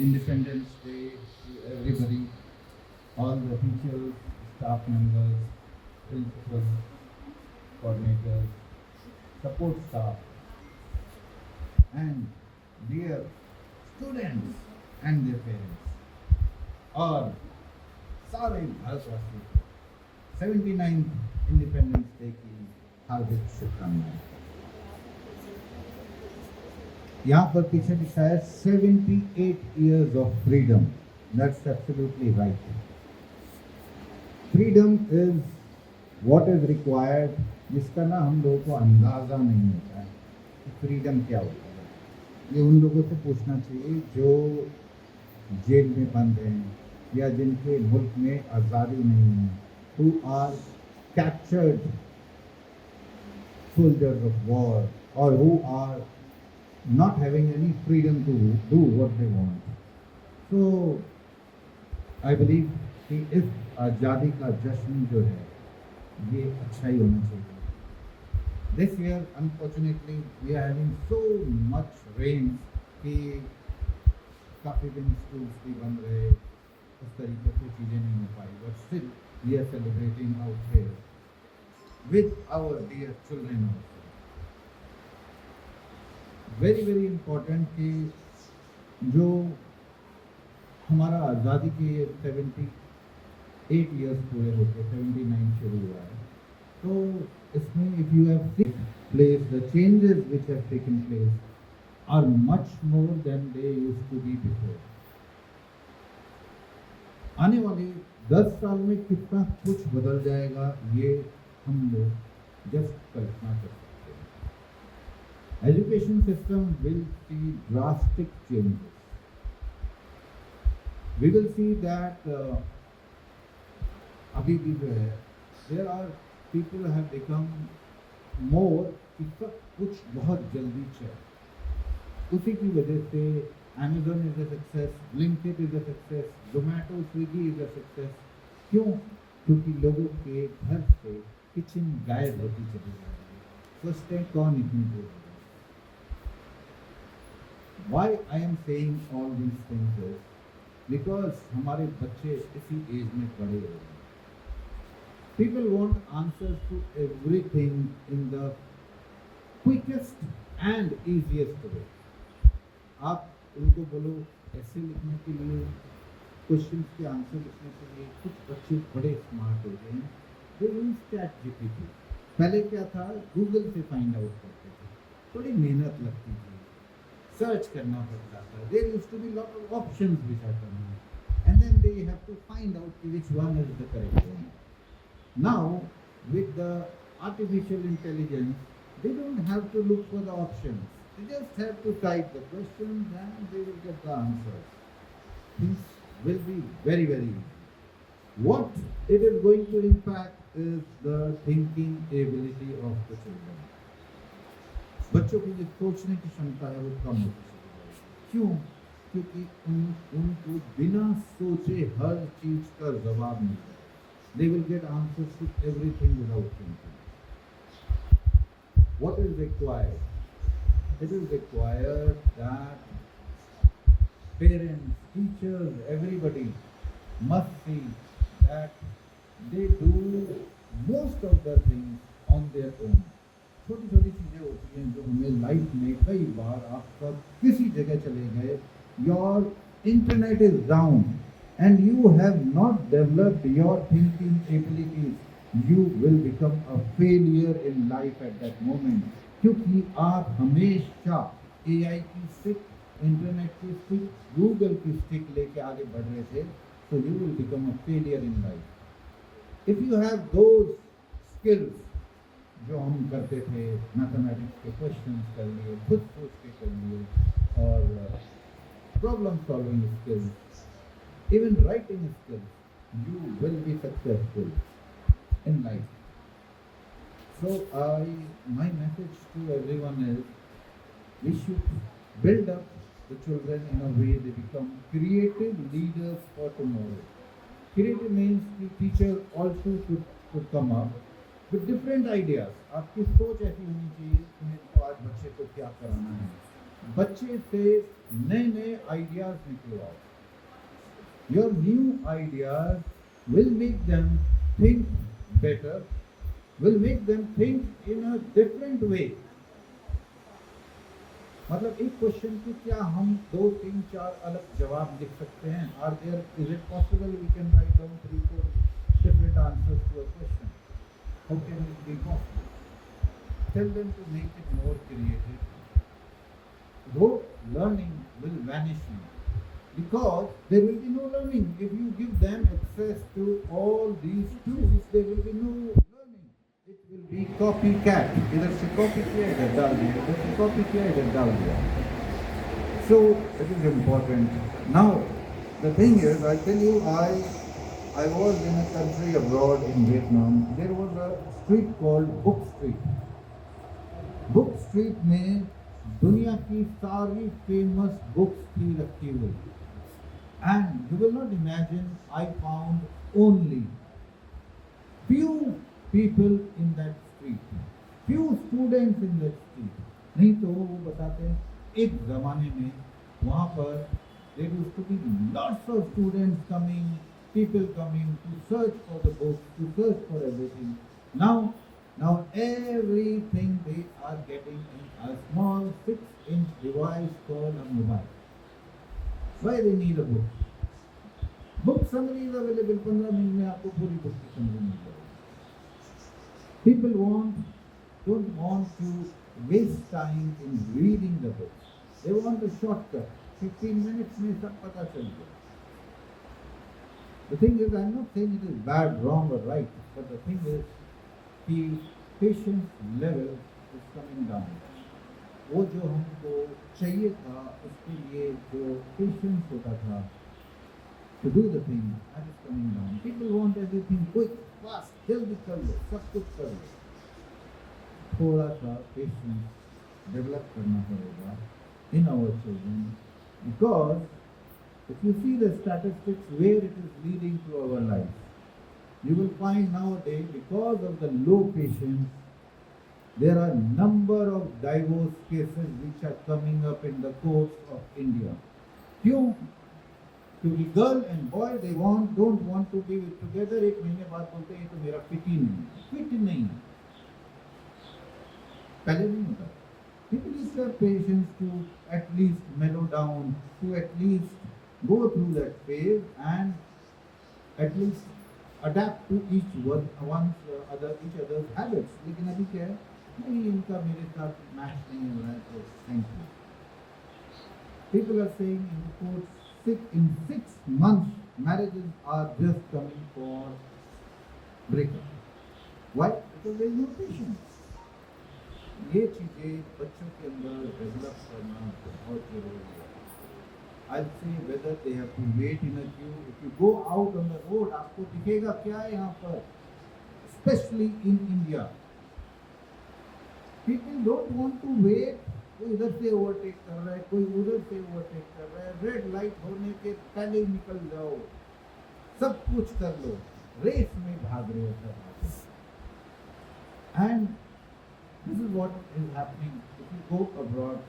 Independence Day to everybody, all the teachers, staff members, principals, coordinators, support staff, and dear students and their parents, और सारे भारतवासियों को 79th independence day की हार्दिक शुभकामनाएं। यहाँ पर पीछे लिखा है 78 years of freedom. That's absolutely right. Freedom is what is required, जिसका ना हम लोगों को अंदाज़ा नहीं होता है कि फ्रीडम क्या होता है। ये उन लोगों से पूछना चाहिए जो जेल में बंद हैं या जिनके मुल्क में आज़ादी नहीं है, who are captured soldiers of war or who are not having any freedom to do what they want. So I believe कि इस आज़ादी का जश्न जो है ये अच्छा ही होना चाहिए। This year unfortunately we are having so much rain कि काफ़ी दिन स्कूल्स भी बंद रहे, उस तरीके से चीज़ें नहीं हो पाई, but still we are celebrating out here with our dear children also. Very very important कि जो हमारा आज़ादी के 78 years पूरे होके 79 शुरू हुआ है, तो इसमें if you have seen place the changes which have taken place are much more than they used to be before. आने वाले 10 साल में कितना कुछ बदल जाएगा ये हम लोग जस्ट कल्पना कर सकते हैं। Education system will see drastic changes. We will see that अभी भी जो है there are people have become more कि सब कुछ बहुत जल्दी चले, उसी की वजह से Amazon is a success, Blinkit is a success, Zomato, Swiggy is a success. क्यों? क्योंकि लोगों के घर से किचन गायब होती चली जा रही है। सोचते हैं कौन इतनी दूर है। Why I am saying all these things is because हमारे बच्चे इसी एज में बड़े हो रहे हैं। People want answers to everything in the quickest and easiest way. आप उनको बोलो ऐसे लिखने के लिए, क्वेश्चन के आंसर लिखने के लिए, कुछ बच्चे बड़े स्मार्ट हो गए हैं। They use ChatGPT. पहले क्या था, गूगल से फाइंड आउट करते थे, थोड़ी मेहनत लगती थी, सर्च करना पड़ता था। There used to be lot of options which are coming, and then they have to find out which one is the correct one. Now with the artificial intelligence, they don't have to look for the options. They just have to type the questions and they will get the answers. This will be very very easy. What it is going to impact is the thinking ability of the children. बच्चों की जो सोचने की क्षमता है वो कम होती चली जाएगी। क्यों? क्योंकि उनको बिना सोचे हर चीज का जवाब मिलता है। They will get answers to everything without thinking. What is required? It is required that parents, teachers, everybody must see that they do most of the things on their own. छोटी छोटी चीज़ें होती हैं जो हमें लाइफ में कई बार आप सब किसी जगह चले गए, your internet is down and you have not developed your thinking abilities, you will become a failure in life at that moment. क्योंकि आप हमेशा AI की स्टिक, इंटरनेट की स्टिक, गूगल की स्टिक लेके आगे बढ़ रहे थे, so you will become a failure in life. If you have those skills जो हम करते थे, मैथमेटिक्स के क्वेश्चंस कर लिए, खुद सोच के कर लिए, और problem solving skills, even writing skills, you will be successful in life. So my message to everyone is, we should build up the children in a way they become creative leaders for tomorrow. Creative means the teacher also should come up with different ideas. आपकी सोच ऐसी होनी चाहिए कि मेरे को आज बच्चे को क्या कराना है, बच्चे से नए नए ideas निकलवाओ. Your new ideas will make them think better, will make them think in a different way. मतलब एक क्वेश्चन की क्या हम 2, 3, 4 अलग जवाब लिख सकते हैं? Are there, is it possible we can write down 3, 4 different answers to a question? How can it be possible? Tell them to make it more creative. Rote learning will vanish now, because there will be no learning. If you give them access to all these tools, there will be no learning. It will be copycat. इधर से copy किया, इधर डाल दिया, इधर से copy किया, इधर डाल दिया. So it is important. Now the thing is, I tell you, I was in a country abroad in Vietnam. There was a street called Book Street. Book Street में दुनिया की सारी famous books थी रखी हुई. And you will not imagine, I found only few people in that street, few students in that street. नहीं तो वो बताते हैं एक ज़माने में वहाँ पर there used to be lots of students coming, people coming to search for the books, to search for everything. Now everything they are getting in a small 6-inch device called a mobile. Why they need a book? Book summary is available. 15 minute में आपको पूरी book की summary मिल जाएगी. People don't want to waste time in reading the book. They want a shortcut. 15 minutes में सब पता चल गया. The thing is, I'm not saying it is bad, wrong, or right, but the thing is, the patience level is coming down. वो जो हमको चाहिए था, उसके लिए जो patience होता था to do the thing, that is coming down. People want everything quick, fast, जल्दी कर लो, सब कुछ कर लो. थोड़ा सा patience develop करना पड़ेगा in our children, because if you see the statistics where it is leading to our life, you will find nowadays, because of the low patience, there are number of divorce cases which are coming up in the courts of India. क्यों? क्योंकि girl and boy don't want to be together. एक महीने बाद बोलते हैं तो मेरा fit ही नहीं है. पहले नहीं होता. People used to have patience to at least mellow down, to at least go through that phase and at least adapt to each other's habits. लेकिन अभी क्या है? नहीं, इनका मेरे साथ मैच नहीं हो रहा है, तो thank you. People are saying in the courts, in 6 months, marriages are just coming for breakup. Why? Because there is no patience. ये चीज़ें बच्चों के अंदर डेवलप करना बहुत जरूरी है. I'll say whether they have to wait in a queue. If you go out on the road, आपको दिखेगा क्या है यहाँ पर, especially in India. People don't want to wait. कोई इधर से ओवरटेक कर रहा है, कोई उधर से ओवरटेक कर रहा है. रेड लाइट होने के पहले ही निकल जाओ, सब कुछ कर लो, रेस में भाग रहे हो सब. And this is what is happening. If you go abroad,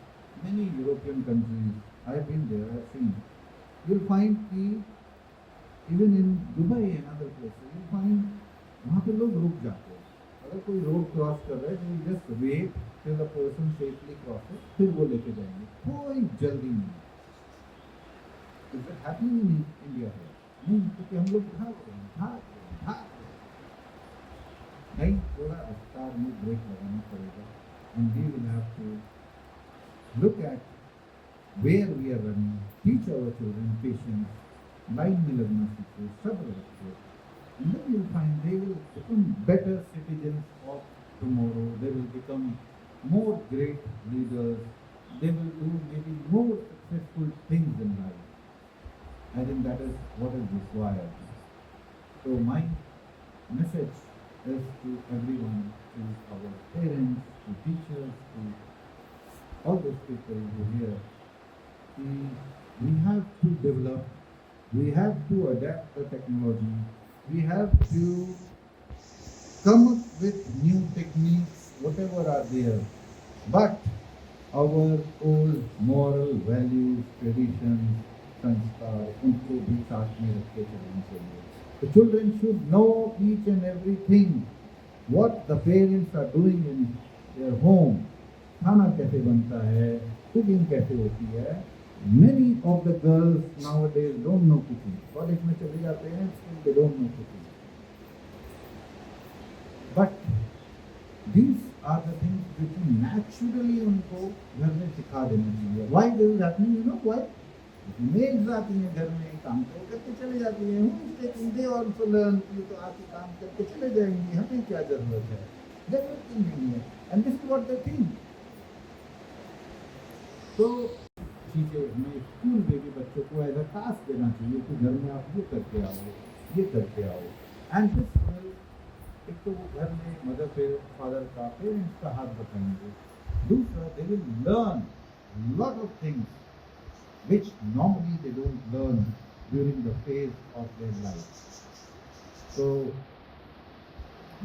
many European countries, I have been there, I have seen, you'll find कि even in Dubai and other places, you'll find वहाँ पे लोग रुक जाते हैं. अगर कोई रोड क्रॉस कर रहा है, they will just wait till the person safely crosses, फिर वो लेके जाएंगे. कोई जल्दी नहीं. Is it happening in India here? नहीं, क्योंकि हम लोग भाग रहे हैं. नहीं, थोड़ा रफ्तार में ब्रेक लगाना पड़ेगा. And we will have to look at where we are running, teach our children patience, line में लगना सीखे, सब्र रखो. And then you will find they will become better citizens of tomorrow. They will become more great leaders. They will do maybe more successful things in life. I think that is what is required. So my message is to everyone, to our parents, to teachers, to all those people who are here. We have to develop, we have to adapt the technology, we have to come up with new techniques, whatever are there. But our old moral values, traditions, संस्कार उनको भी साथ में रख के चलना चाहिए. The children should know each and everything what the parents are doing in their home. खाना कैसे बनता है, कुकिंग कैसे होती है. Many of the girls nowadays don't know cooking. College में चले जाते हैं, still they don't know cooking. But these are the things which naturally उनको घर में सिखा देना चाहिए. Why this is happening? You know why? Maids आती हैं घर में, काम करके चले जाती हैं. They also learn कि तो आके काम करके चले जाएंगी, हमें क्या जरूरत है. जरूरत ही नहीं है. And this is what they think. तो चीज़ें हमें स्कूल में भी बच्चों को एज अ टास्क देना चाहिए कि घर में आप ये करके आओ, ये करके आओ. एंड दिस विल, एक तो वो घर में मदर फादर का, पेरेंट्स का हाथ बताएंगे. दूसरा, they will learn lot of things which normally they don't learn during the phase of their life. So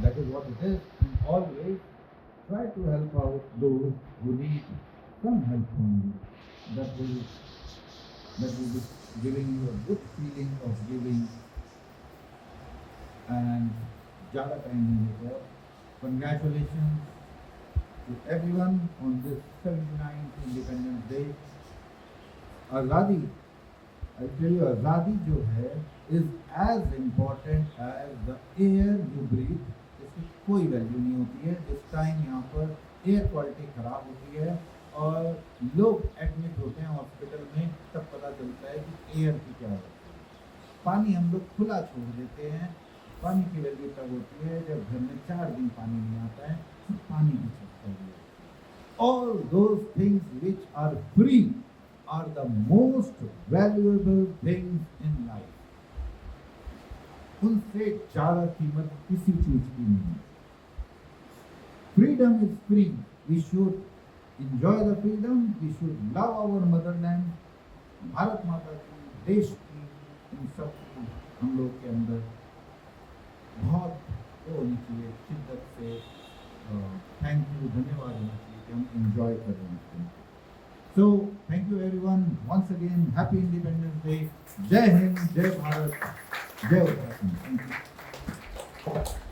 that is what it is. And always try to help out those who need some help from you. That will be giving you a good feeling of giving. And ज़्यादा time नहीं होगा. Congratulations to everyone on this 79th Independence Day. आज़ादी, I tell you, आज़ादी जो है is as important as the air you breathe. इसकी कोई value नहीं होती है. जिस टाइम यहाँ पर एयर क्वालिटी ख़राब होती है और लोग एडमिट होते हैं हॉस्पिटल में, तब पता चलता है कि एयर की क्या होती है. पानी हम लोग खुला छोड़ देते हैं. पानी की वैल्यू तब होती है जब घर में 4 दिन पानी नहीं आता है. पानी की छत है. All those things which are free are the most valuable things in life. उनसे ज़्यादा कीमत किसी चीज़ की नहीं. Freedom is free. We should enjoy the freedom. We should love our motherland. Bharat माता की, देश की, इन सब की हम लोग के अंदर बहुत वो होनी चाहिए, शिद्दत से थैंक यू, धन्यवाद होना चाहिए कि हम इंजॉय कर रहे हैं. So, thank you everyone. Once again, Happy Independence Day. Jai Hind, Jai Bharat, Jai Uttarakhand. Thank you.